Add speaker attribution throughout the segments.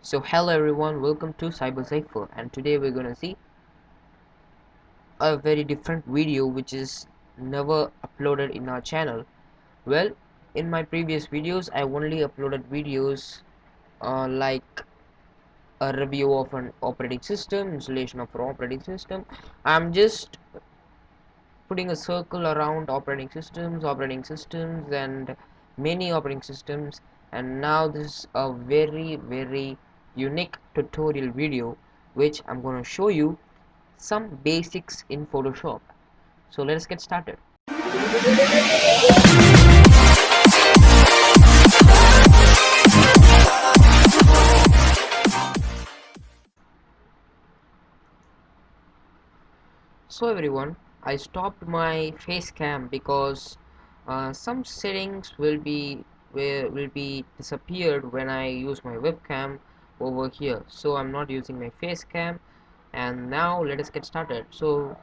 Speaker 1: So hello everyone, welcome to Cyber and today we're gonna see a very different video which is never uploaded in our channel. Well, in my previous videos I only uploaded videos like a review of an operating system, installation of an operating system. I'm just putting a circle around operating systems and many operating systems, and now this is a very unique tutorial video which I'm going to show you some basics in Photoshop. So let's get started. So everyone, I stopped my face cam because some settings will be disappeared when I use my webcam over here. So I'm not using my face cam, and now let us get started. So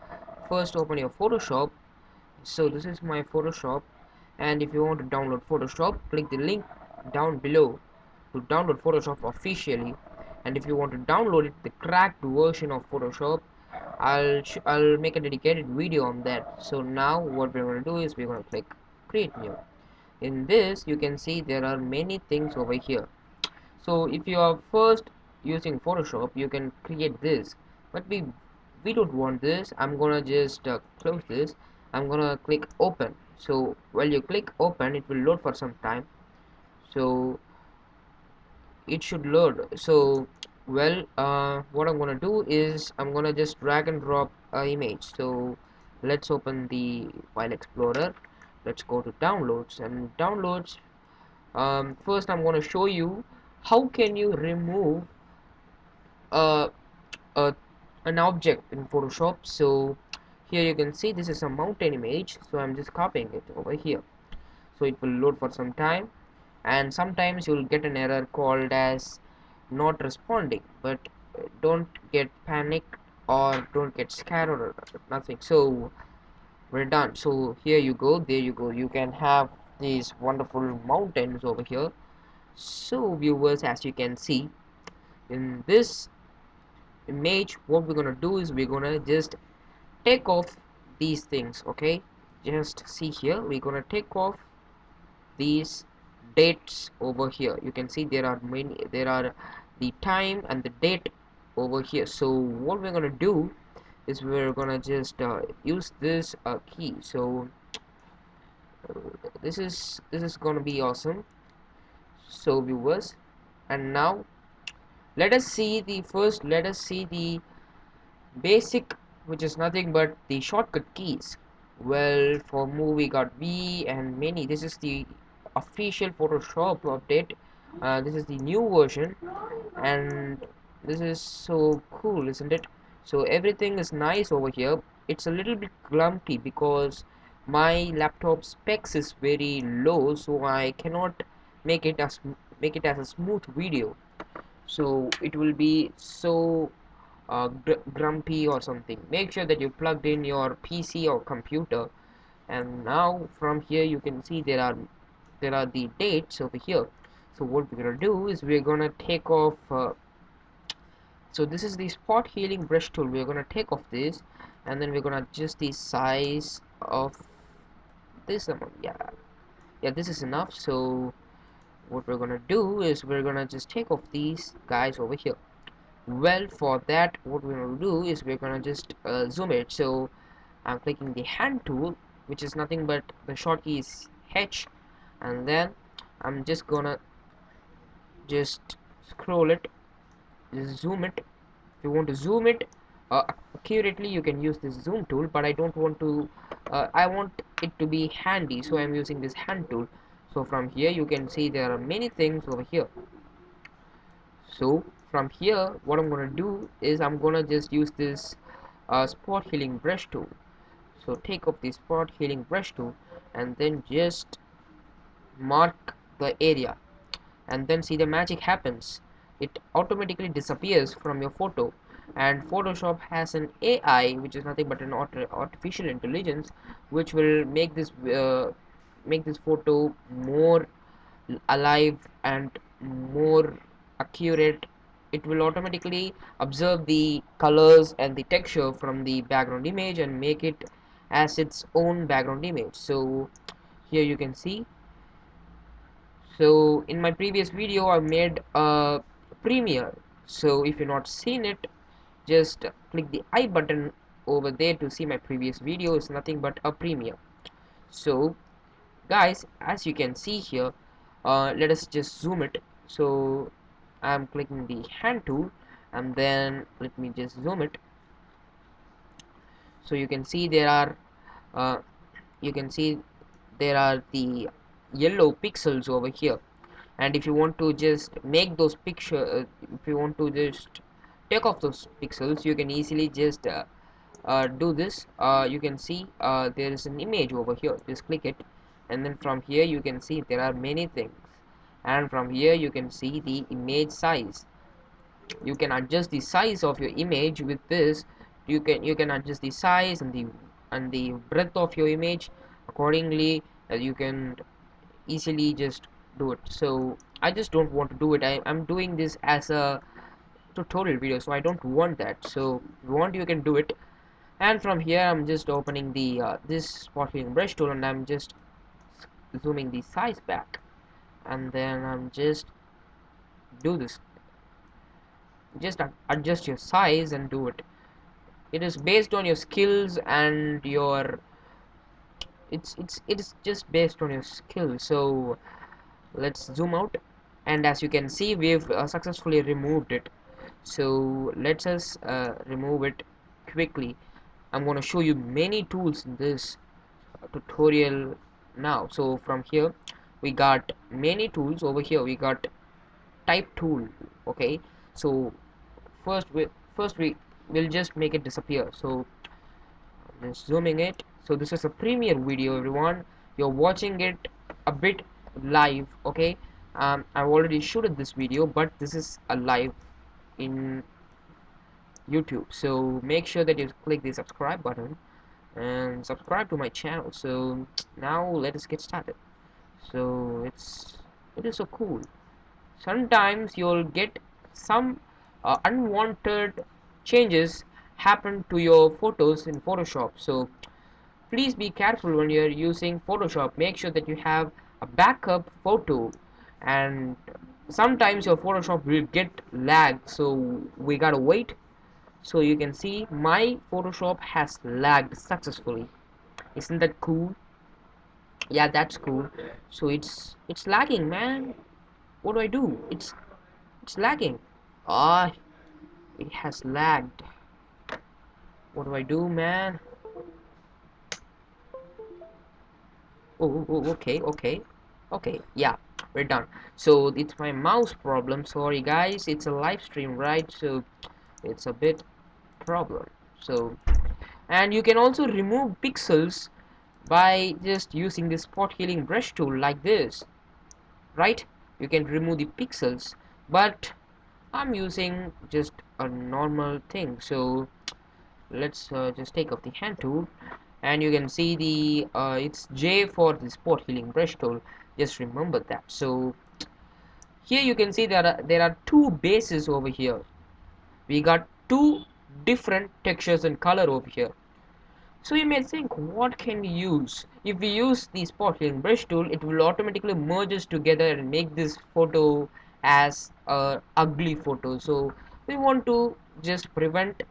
Speaker 1: first open your Photoshop. So this is my Photoshop, and if you want to download Photoshop, click the link down below to download Photoshop officially. And if you want to download it, the cracked version of Photoshop, I'll make a dedicated video on that. So now what we're going to do is we're going to click create new. In this you can see there are many things over here. So if you are first using Photoshop, you can create this, but we don't want this. I'm gonna just close this. I'm gonna click open. So while you click open, it will load for some time. So it should load. So what I'm gonna do is I'm gonna just drag and drop a image. So let's open the file explorer. Let's go to downloads, and downloads. First I'm gonna show you how can you remove uh, uh, an object in Photoshop. So here you can see this is a mountain image, so I'm just copying it over here. So it will load for some time, and sometimes you'll get an error called as not responding, but don't get panicked or don't get scared or nothing. So we're done. So here you go, there you go, you can have these wonderful mountains over here. So viewers, as you can see in this image, what we're gonna do is we're gonna just take off these things. Okay, just see here, we're gonna take off these dates over here. You can see there are the time and the date over here. So what we're gonna do is we're gonna just use this key. So this is gonna be awesome. So viewers, and now let us see the basic, which is nothing but the shortcut keys. Well, for move we got V and many. This is the official Photoshop update. This is the new version, and this is so cool, isn't it? So everything is nice over here. It's a little bit clunky because my laptop specs is very low, so I cannot make it as a smooth video. So it will be so grumpy or something. Make sure that you plugged in your PC or computer. And now from here you can see there are the dates over here. So what we're gonna do is we're gonna take off so this is the spot healing brush tool. We're gonna take off this, and then we're gonna adjust the size of this amount. Yeah, this is enough. So what we're gonna do is we're gonna just take off these guys over here. Well, for that what we're gonna do is we're gonna just zoom it. So I'm clicking the hand tool, which is nothing but the short key is H, and then I'm just gonna just scroll it, zoom it. If you want to zoom it accurately, you can use this zoom tool, but I don't want to. I want it to be handy, so I'm using this hand tool. So from here you can see there are many things over here. So from here what I'm gonna do is I'm gonna just use this spot healing brush tool. So take up the spot healing brush tool and then just mark the area, and then see the magic happens. It automatically disappears from your photo, and Photoshop has an AI, which is nothing but an artificial intelligence, which will make this photo more alive and more accurate it will automatically observe the colors and the texture from the background image and make it as its own background image. So here you can see, so in my previous video I made a Premiere. So if you've not seen it, just click the I button over there to see my previous video. It's nothing but a Premiere. So guys, as you can see here, let us just zoom it. So I'm clicking the hand tool, and then let me just zoom it. So you can see there are uh, you can see there are the yellow pixels over here, and if you want to just make those picture if you want to just take off those pixels, you can easily just do this. You can see there is an image over here. Just click it, and then from here you can see there are many things, and from here you can see the image size. You can adjust the size of your image with this. You can adjust the size and the breadth of your image accordingly. You can easily just do it. So I just don't want to do it. I'm doing this as a tutorial video, so I don't want that. So if you want, you can do it. And from here I'm just opening the this spot filling brush tool, and I'm just zooming the size back, and then I'm just do this. Just adjust your size and do it. It is based on your skills and your it's just based on your skill. So let's zoom out, and as you can see, we've successfully removed it. So let's us remove it quickly. I'm going to show you many tools in this tutorial now. So from here we got many tools. Over here we got type tool. Okay, so first we first we will just make it disappear. So just zooming it. So this is a Premiere video, everyone. You're watching it a bit live. Okay, I've already shooted this video, but this is a live in YouTube. So make sure that you click the subscribe button and subscribe to my channel. So now let us get started. So it is so cool. Sometimes you'll get some unwanted changes happen to your photos in Photoshop. So please be careful when you're using Photoshop. Make sure that you have a backup photo, and sometimes your Photoshop will get lag, so we gotta wait. So you can see my Photoshop has lagged successfully. Isn't that cool? Yeah, that's cool. So it's lagging, man. What do I do? It's lagging. Ah, it has lagged. What do I do, man? Oh, okay, yeah, we're done. So it's my mouse problem. Sorry guys, it's a live stream, right? So it's a bit problem. So, and you can also remove pixels by just using the spot healing brush tool like this, right? You can remove the pixels, but I'm using just a normal thing. So let's just take off the hand tool, and you can see the it's J for the spot healing brush tool. Just remember that. So here you can see there are two bases over here. We got two different textures and color over here. So you may think, what can we use? If we use the spot healing brush tool, it will automatically merge us together and make this photo as a ugly photo. So we want to just prevent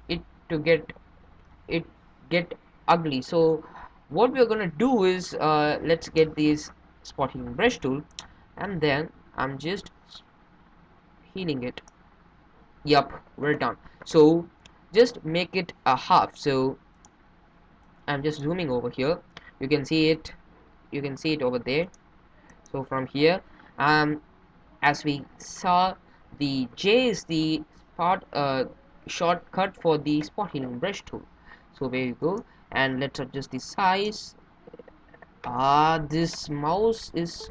Speaker 1: it to it get ugly. So what we're gonna do is let's get this spot healing brush tool, and then I'm just healing it. Yup, we're done. So just make it a half. So I'm just zooming over here. You can see it. You can see it over there. So from here, um, as we saw, the J is the spot shortcut for the spot healing brush tool. So there you go. And let's adjust the size. This mouse is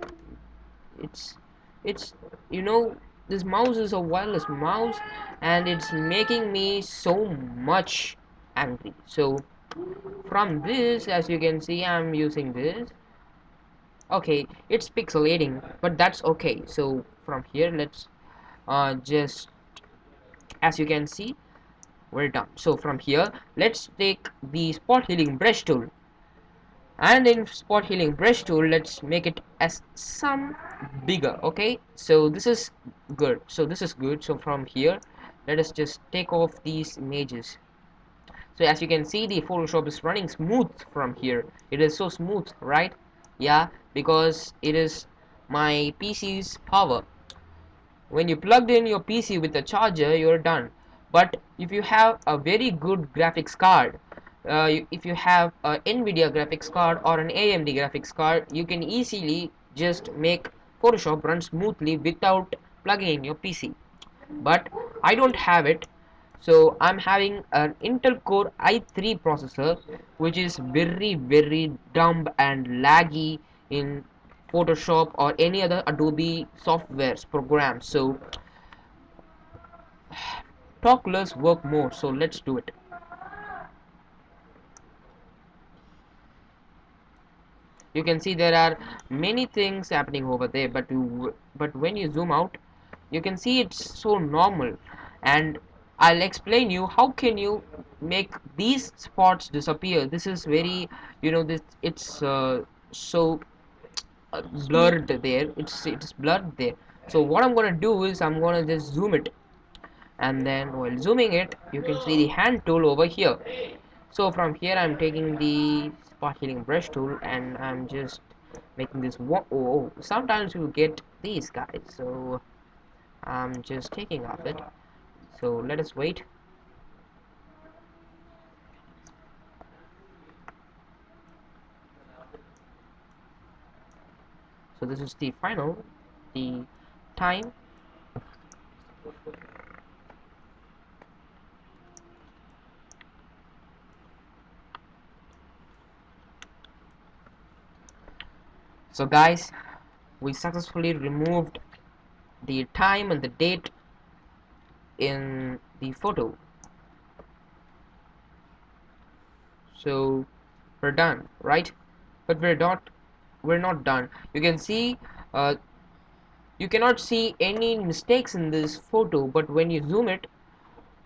Speaker 1: it's it's you know, this mouse is a wireless mouse, and it's making me so much angry. So from this, as you can see, I'm using this. Okay, it's pixelating, but that's okay. So from here, let's just as you can see, we're done. So from here, let's take the spot healing brush tool, and in spot healing brush tool, let's make it as some bigger. Okay, so this is good. So from here, let us just take off these images. So as you can see, the Photoshop is running smooth from here. It is so smooth, right? Yeah, because it is my PC's power. When you plugged in your PC with a charger, you're done. But if you have a very good graphics card, if you have a Nvidia graphics card or an AMD graphics card, you can easily just make Photoshop run smoothly without plugging in your PC. But I don't have it, so I'm having an Intel Core i3 processor, which is very dumb and laggy in Photoshop or any other Adobe softwares programs. So talk less, work more. So let's do it. You can see there are many things happening over there, but when you zoom out, you can see it's so normal. And I'll explain you how can you make these spots disappear. This is very, this it's so blurred there. It's blurred there. So what I'm gonna do is I'm gonna just zoom it, and then while zooming it, you can see the hand tool over here. So from here, I'm taking the spot healing brush tool, and I'm just making this one. Oh, sometimes you get these guys, so I'm just taking off it. So let us wait. So this is the final, the time. So guys, we successfully removed the time and the date in the photo. So we're done, right? But we're not done. You can see, uh, you cannot see any mistakes in this photo, but when you zoom it,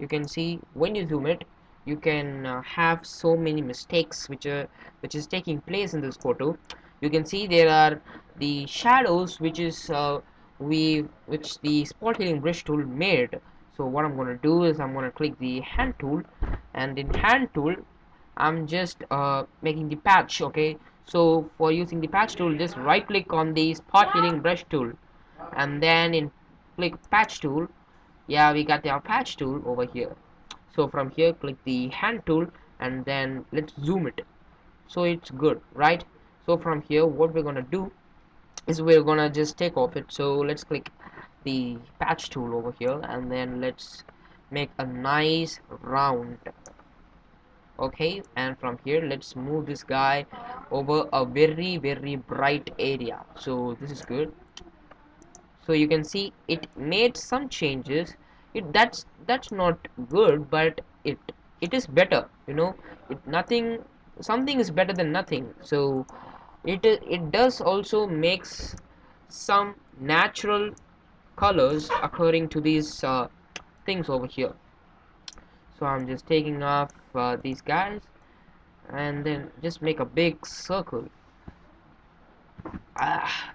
Speaker 1: you can see when you zoom it, you can have so many mistakes which is taking place in this photo. You can see there are the shadows which the spot healing brush tool made. So what I'm going to do is I'm going to click the hand tool, and in hand tool I'm just making the patch. Okay, so for using the patch tool, just right click on the spot healing brush tool, and then in click patch tool. Yeah, we got our patch tool over here. So from here, click the hand tool, and then let's zoom it. So it's good, right? So from here, what we're gonna do is we're gonna just take off it. So let's click the patch tool over here, and then let's make a nice round. Okay, and from here, let's move this guy over a very bright area. So this is good. So you can see it made some changes. That's not good, but it is better, it nothing something is better than nothing. So it does also makes some natural colors according to these things over here. So I'm just taking off these guys, and then just make a big circle. ah,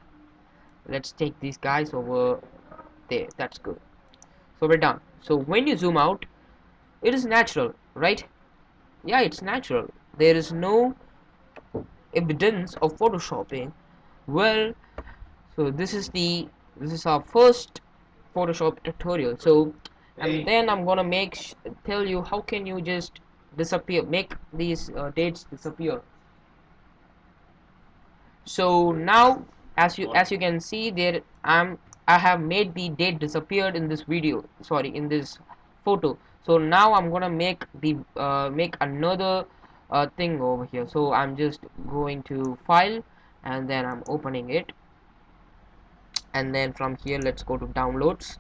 Speaker 1: let's take these guys over there. That's good. So we're done. So when you zoom out, it is natural, right? Yeah, it's natural. There is no evidence of photoshopping. Well, so this is our first Photoshop tutorial. So and then I'm gonna tell you how can you just make these dates disappear. So now, as you can see there, I have made the date disappeared in this video, sorry, in this photo. So now I'm gonna make another thing over here. So I'm just going to file, and then I'm opening it, and then from here let's go to downloads.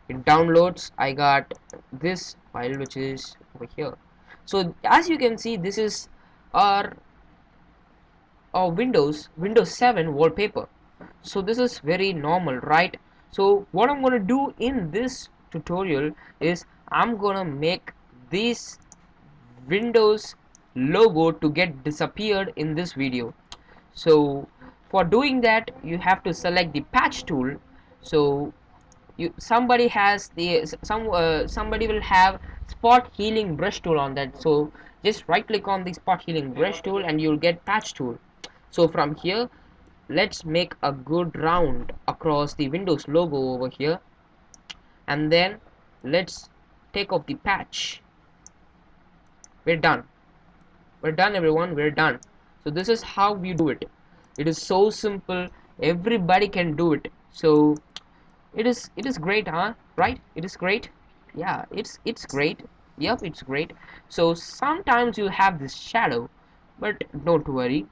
Speaker 1: In downloads, I got this file which is over here. So as you can see, this is our Windows 7 wallpaper. So this is very normal, right? So what I'm going to do in this tutorial is I'm gonna make this Windows logo to get disappeared in this video. So for doing that, you have to select the patch tool. So somebody has the somebody will have spot healing brush tool on that. So just right click on the spot healing brush tool and you'll get patch tool. So from here, let's make a good round across the Windows logo over here, and then let's take off the patch. We're done. We're done, everyone. We're done. So this is how we do it. It is so simple. Everybody can do it. So it is great, huh? Right? It is great. Yeah, it's great. Yep, it's great. So sometimes you have this shadow, but don't worry.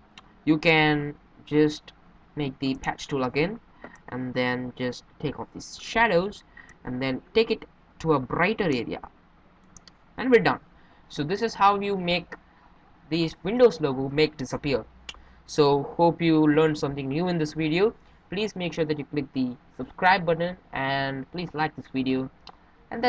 Speaker 1: You can just make the patch tool again, and then just take off these shadows, and then take it to a brighter area, and we're done. So this is how you make the Windows logo make disappear. So hope you learned something new in this video. Please make sure that you click the subscribe button and please like this video, and that's